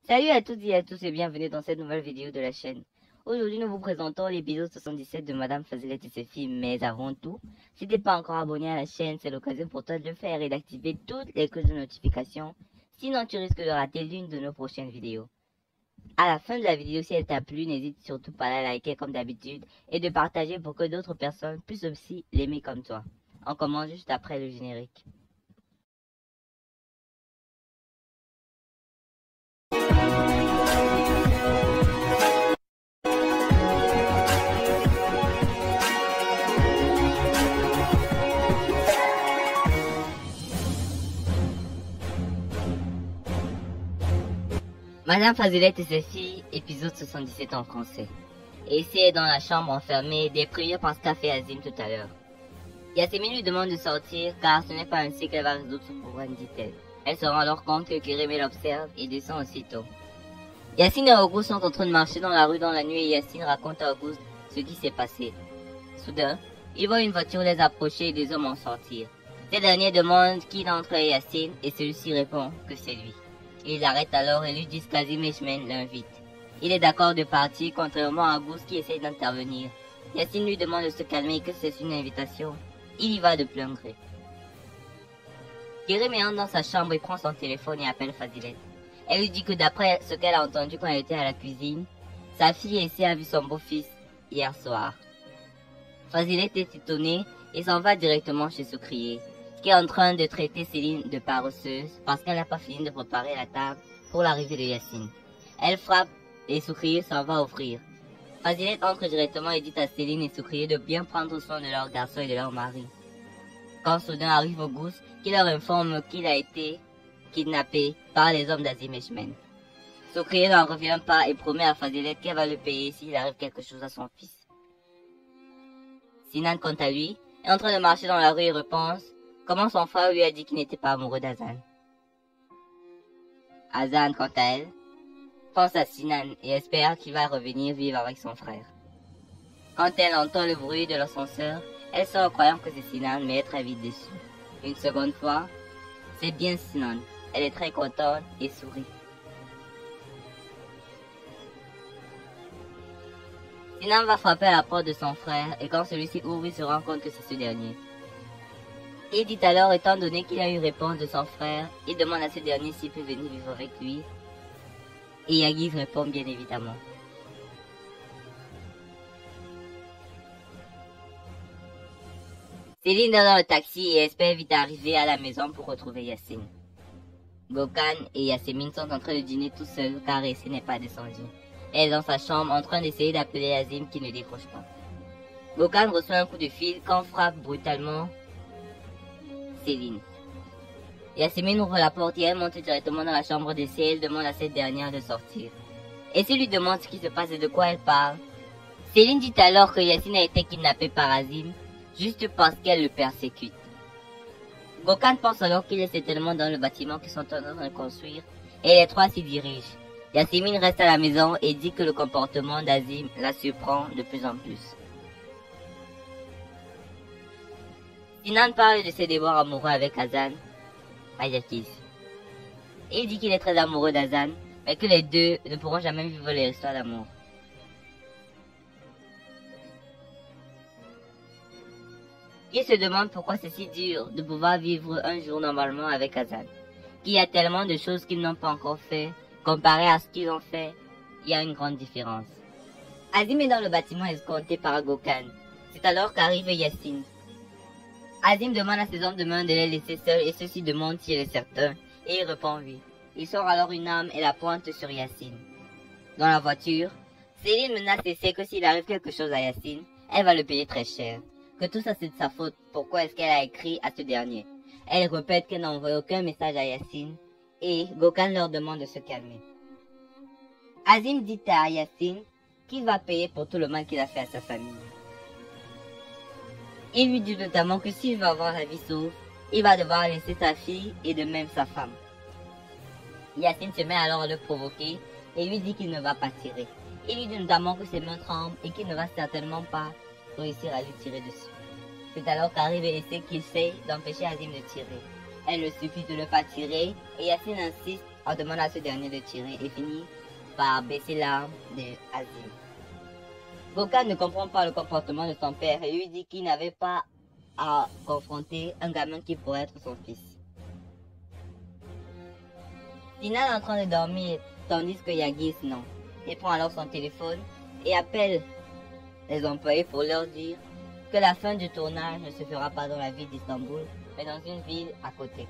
Salut à toutes et à tous et bienvenue dans cette nouvelle vidéo de la chaîne. Aujourd'hui, nous vous présentons l'épisode 77 de Madame Fazilet et ses filles, mais avant tout, si t'es pas encore abonné à la chaîne, c'est l'occasion pour toi de le faire et d'activer toutes les cloches de notification, sinon tu risques de rater l'une de nos prochaines vidéos. À la fin de la vidéo, si elle t'a plu, n'hésite surtout pas à la liker comme d'habitude et de partager pour que d'autres personnes puissent aussi l'aimer comme toi. On commence juste après le générique. Madame Fazilette et ses filles, épisode 77 en français. Essie est dans la chambre enfermée, déprimée par ce qu'a fait Azim tout à l'heure. Yasemin lui demande de sortir car ce n'est pas ainsi qu'elle va résoudre son problème, dit-elle. Elle se rend alors compte que Kérémé l'observe et descend aussitôt. Yacine et Auguste sont en train de marcher dans la rue dans la nuit et Yacine raconte à Auguste ce qui s'est passé. Soudain, ils voient une voiture les approcher et des hommes en sortir. Ces derniers demandent qui d'entre eux est Yacine et celui-ci répond que c'est lui. Ils l'arrêtent alors et lui disent qu'Azim Eshmen l'invite. Il est d'accord de partir, contrairement à Auguste qui essaye d'intervenir. Yacine lui demande de se calmer et que c'est une invitation. Il y va de plein gré. Kérémé entre dans sa chambre et prend son téléphone et appelle Fazilette. Elle lui dit que d'après ce qu'elle a entendu quand elle était à la cuisine, sa fille Essie a vu son beau-fils hier soir. Fazilette est étonnée et s'en va directement chez Soucrier, qui est en train de traiter Céline de paresseuse parce qu'elle n'a pas fini de préparer la table pour l'arrivée de Yacine. Elle frappe et Soucrier s'en va offrir. Fazilette entre directement et dit à Céline et Soucrier de bien prendre soin de leur garçon et de leur mari. Quand soudain arrive Auguste, qui leur informe qu'il a été kidnappé par les hommes d'Azim Eshmen. Soucrier n'en revient pas et promet à Fazilette qu'elle va le payer s'il arrive quelque chose à son fils. Sinan, quant à lui, est en train de marcher dans la rue et repense comment son frère lui a dit qu'il n'était pas amoureux d'Azan. Azan, quant à elle, pense à Sinan et espère qu'il va revenir vivre avec son frère. Quand elle entend le bruit de l'ascenseur, elle sort croyant que c'est Sinan, mais est très vite déçue. Une seconde fois, c'est bien Sinan. Elle est très contente et sourit. Sinan va frapper à la porte de son frère et quand celui-ci ouvre, il se rend compte que c'est ce dernier. Il dit alors, étant donné qu'il a eu réponse de son frère, il demande à ce dernier s'il peut venir vivre avec lui. Et Yagiv répond bien évidemment. Céline est dans le taxi et espère vite arriver à la maison pour retrouver Yacine. Gokhan et Yasemin sont en train de dîner tout seuls car Essie n'est pas descendu. Elle est dans sa chambre en train d'essayer d'appeler Azim qui ne décroche pas. Gokhan reçoit un coup de fil quand frappe brutalement Céline. Yasemin ouvre la porte et elle monte directement dans la chambre d'Essie et elle demande à cette dernière de sortir. Essie lui demande ce qui se passe et de quoi elle parle. Céline dit alors que Yacine a été kidnappé par Azim juste parce qu'elle le persécute. Gokhan pense alors qu'il est certainement dans le bâtiment qu'ils sont en train de construire et les trois s'y dirigent. Yasemin reste à la maison et dit que le comportement d'Azim la surprend de plus en plus. Sinan parle de ses déboires amoureux avec Azan, Ayakis. Il dit qu'il est très amoureux d'Azan, mais que les deux ne pourront jamais vivre leur histoire d'amour. Il se demande pourquoi c'est si dur de pouvoir vivre un jour normalement avec Azan, qu'il y a tellement de choses qu'ils n'ont pas encore fait, comparé à ce qu'ils ont fait, il y a une grande différence. Azim est dans le bâtiment escorté par Gokhan. C'est alors qu'arrive Yacine. Azim demande à ses hommes de main de les laisser seuls et ceux-ci demandent s'il est certain, et il répond oui. Il sort alors une arme et la pointe sur Yacine. Dans la voiture, Céline menace et sait que s'il arrive quelque chose à Yacine, elle va le payer très cher. Que tout ça c'est de sa faute, pourquoi est-ce qu'elle a écrit à ce dernier? Elle répète qu'elle n'a envoyé aucun message à Yacine et Gokhan leur demande de se calmer. Azim dit à Yacine qu'il va payer pour tout le mal qu'il a fait à sa famille. Il lui dit notamment que s'il veut avoir la vie sauve, il va devoir laisser sa fille et de même sa femme. Yacine se met alors à le provoquer et lui dit qu'il ne va pas tirer. Il lui dit notamment que ses mains tremblent et qu'il ne va certainement pas réussir à lui tirer dessus. C'est alors qu'arrive Essie qui essaie d'empêcher Azim de tirer. Elle le supplie de ne pas tirer et Yacine insiste en demandant à ce dernier de tirer et finit par baisser l'arme de Azim. Gökhan ne comprend pas le comportement de son père et lui dit qu'il n'avait pas à confronter un gamin qui pourrait être son fils. Sinan est en train de dormir tandis que Yagis non. Il prend alors son téléphone et appelle les employés pour leur dire que la fin du tournage ne se fera pas dans la ville d'Istanbul, mais dans une ville à côté.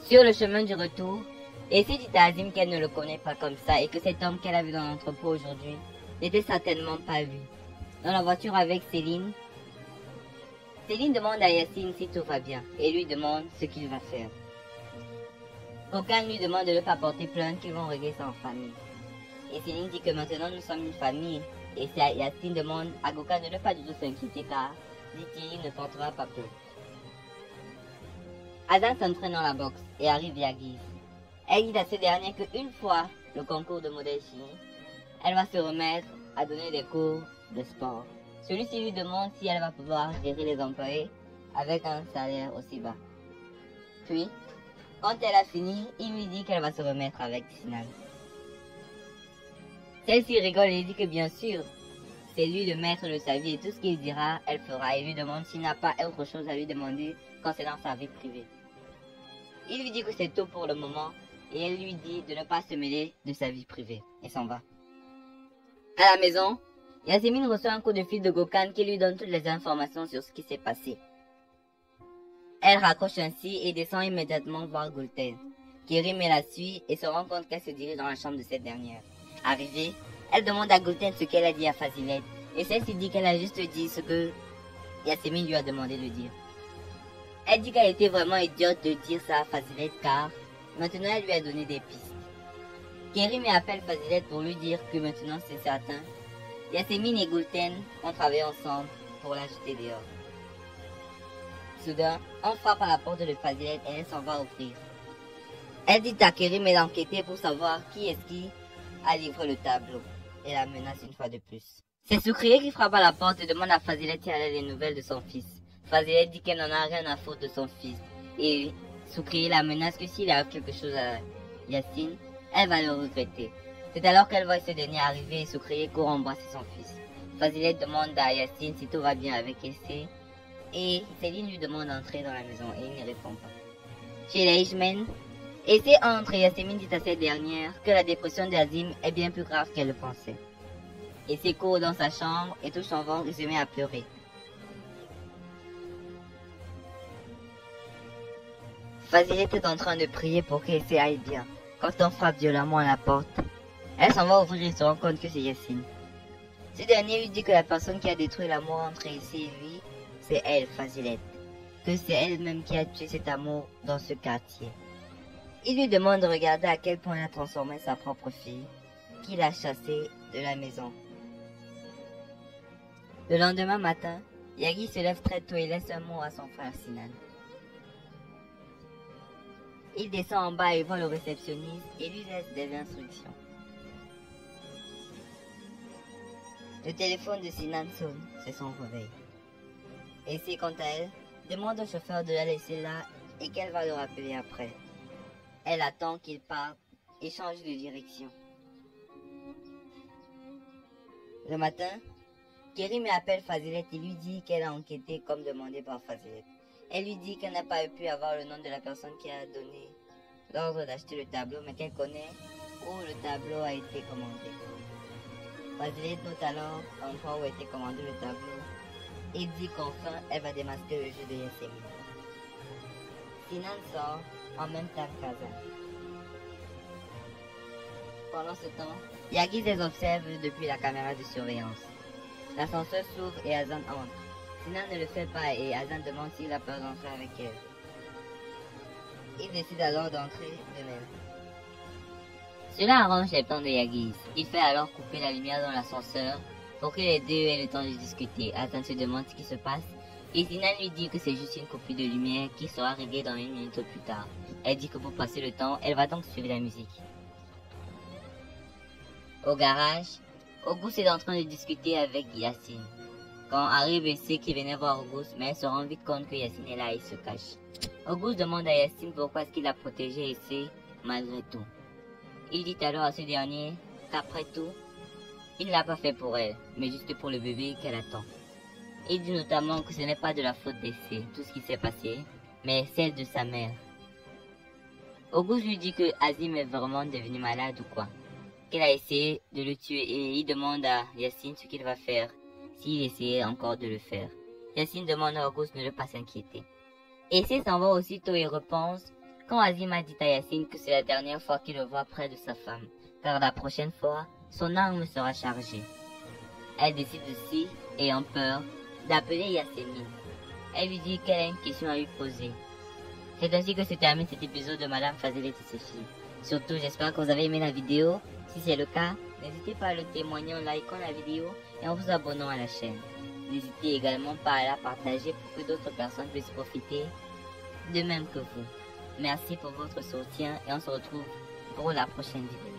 Sur le chemin du retour, Essie dit à Azim qu'elle ne le connaît pas comme ça et que cet homme qu'elle a vu dans l'entrepôt aujourd'hui n'était certainement pas lui. Dans la voiture avec Céline demande à Yacine si tout va bien et lui demande ce qu'il va faire. Gökhan lui demande de ne pas porter plainte, qu'ils vont régler ça en famille. Et Céline dit que maintenant nous sommes une famille. Et Yacine demande à Gökhan de ne pas du tout s'inquiéter car, dit-il, il ne portera pas plainte. Azan s'entraîne dans la boxe et arrive Yagis. Elle dit à ce dernier qu'une fois le concours de modèle fini, elle va se remettre à donner des cours de sport. Celui-ci lui demande si elle va pouvoir gérer les employés avec un salaire aussi bas. Puis, quand elle a fini, il lui dit qu'elle va se remettre avec Sinan. Celle-ci rigole et dit que bien sûr, c'est lui le maître de sa vie et tout ce qu'il dira, elle fera et lui demande s'il n'a pas autre chose à lui demander concernant sa vie privée. Il lui dit que c'est tôt pour le moment et elle lui dit de ne pas se mêler de sa vie privée et s'en va. À la maison, Yasemin reçoit un coup de fil de Gökhan qui lui donne toutes les informations sur ce qui s'est passé. Elle raccroche ainsi et descend immédiatement voir Gülten. Kerim la suit et se rend compte qu'elle se dirige dans la chambre de cette dernière. Arrivée, elle demande à Gülten ce qu'elle a dit à Fazilet et celle-ci dit qu'elle a juste dit ce que Yasemin lui a demandé de dire. Elle dit qu'elle était vraiment idiote de dire ça à Fazilet car maintenant elle lui a donné des pistes. Kerim appelle Fazilet pour lui dire que maintenant c'est certain. Yasemin et Gülten ont travaillé ensemble pour la jeter dehors. Soudain, on frappe à la porte de Fazilet et elle s'en va ouvrir. Elle dit à Kerim d'enquêter pour savoir qui est-ce qui a livré le tableau et la menace une fois de plus. C'est Soukriye qui frappe à la porte et demande à Fazilet si elle a des nouvelles de son fils. Fazilet dit qu'elle n'en a rien à foutre de son fils et Soukriye la menace que s'il arrive quelque chose à Yacine, elle va le regretter. C'est alors qu'elle voit ce dernier arriver et Soukriye court embrasser son fils. Fazilet demande à Yacine si tout va bien avec Essé et Céline lui demande d'entrer dans la maison et il ne répond pas. Chez les Ishmen, Essé entre et Yasemin dit à cette dernière que la dépression d'Azim est bien plus grave qu'elle le pensait. Essé court dans sa chambre et touche son ventre et se met à pleurer. Fazilet est en train de prier pour qu'Essé aille bien quand on frappe violemment à la porte. Elle s'en va ouvrir et se rend compte que c'est Yacine. Ce dernier lui dit que la personne qui a détruit l'amour entre Essé et lui, c'est elle, Fazilet. Que c'est elle-même qui a tué cet amour dans ce quartier. Il lui demande de regarder à quel point elle a transformé sa propre fille, qu'il a chassée de la maison. Le lendemain matin, Yagi se lève très tôt et laisse un mot à son frère Sinan. Il descend en bas et voit le réceptionniste et lui laisse des instructions. Le téléphone de Sinan sonne, c'est son réveil. Et c'est quant à elle, demande au chauffeur de la laisser là et qu'elle va le rappeler après. Elle attend qu'il parte et change de direction. Le matin, Kerim appelle Fazilet et lui dit qu'elle a enquêté comme demandé par Fazilet. Elle lui dit qu'elle n'a pas pu avoir le nom de la personne qui a donné l'ordre d'acheter le tableau, mais qu'elle connaît où le tableau a été commandé. Fazilet note alors l'endroit où a été commandé le tableau et dit qu'enfin elle va démasquer le jeu de Yasemin. Sinan sort en même temps qu'Azan. Pendant ce temps, Yagi les observe depuis la caméra de surveillance. L'ascenseur s'ouvre et Azan entre. Sinan ne le fait pas et Azan demande s'il a peur d'entrer avec elle. Il décide alors d'entrer de même. Cela arrange les plans de Yagis. Il fait alors couper la lumière dans l'ascenseur pour que les deux aient le temps de discuter. Azan se demande ce qui se passe et Sinan lui dit que c'est juste une copie de lumière qui sera réglée dans 1 minute plus tard. Elle dit que pour passer le temps, elle va donc suivre la musique. Au garage, Auguste est en train de discuter avec Yacine. Quand arrive sait qu'il venait voir Auguste, mais elle se rend vite compte que Yacine est là et il se cache. Auguste demande à Yacine pourquoi est-ce qu'il a protégé Essay malgré tout. Il dit alors à ce dernier qu'après tout, il ne l'a pas fait pour elle, mais juste pour le bébé qu'elle attend. Il dit notamment que ce n'est pas de la faute d'Essay, tout ce qui s'est passé, mais celle de sa mère. Auguste lui dit que Azim est vraiment devenu malade ou quoi, qu'elle a essayé de le tuer et il demande à Yacine ce qu'il va faire s'il essayait encore de le faire. Yacine demande à Auguste de ne pas s'inquiéter. Essay s'en va aussitôt et repense quand Azim a dit à Yacine que c'est la dernière fois qu'il le voit près de sa femme, car la prochaine fois, son arme sera chargée. Elle décide aussi, ayant peur, d'appeler Yasmine. Elle lui dit qu'elle a une question à lui poser. C'est ainsi que se termine cet épisode de Madame Fazil et ses filles. Surtout, j'espère que vous avez aimé la vidéo. Si c'est le cas, n'hésitez pas à le témoigner en likant la vidéo et en vous abonnant à la chaîne. N'hésitez également pas à la partager pour que d'autres personnes puissent profiter de même que vous. Merci pour votre soutien et on se retrouve pour la prochaine vidéo.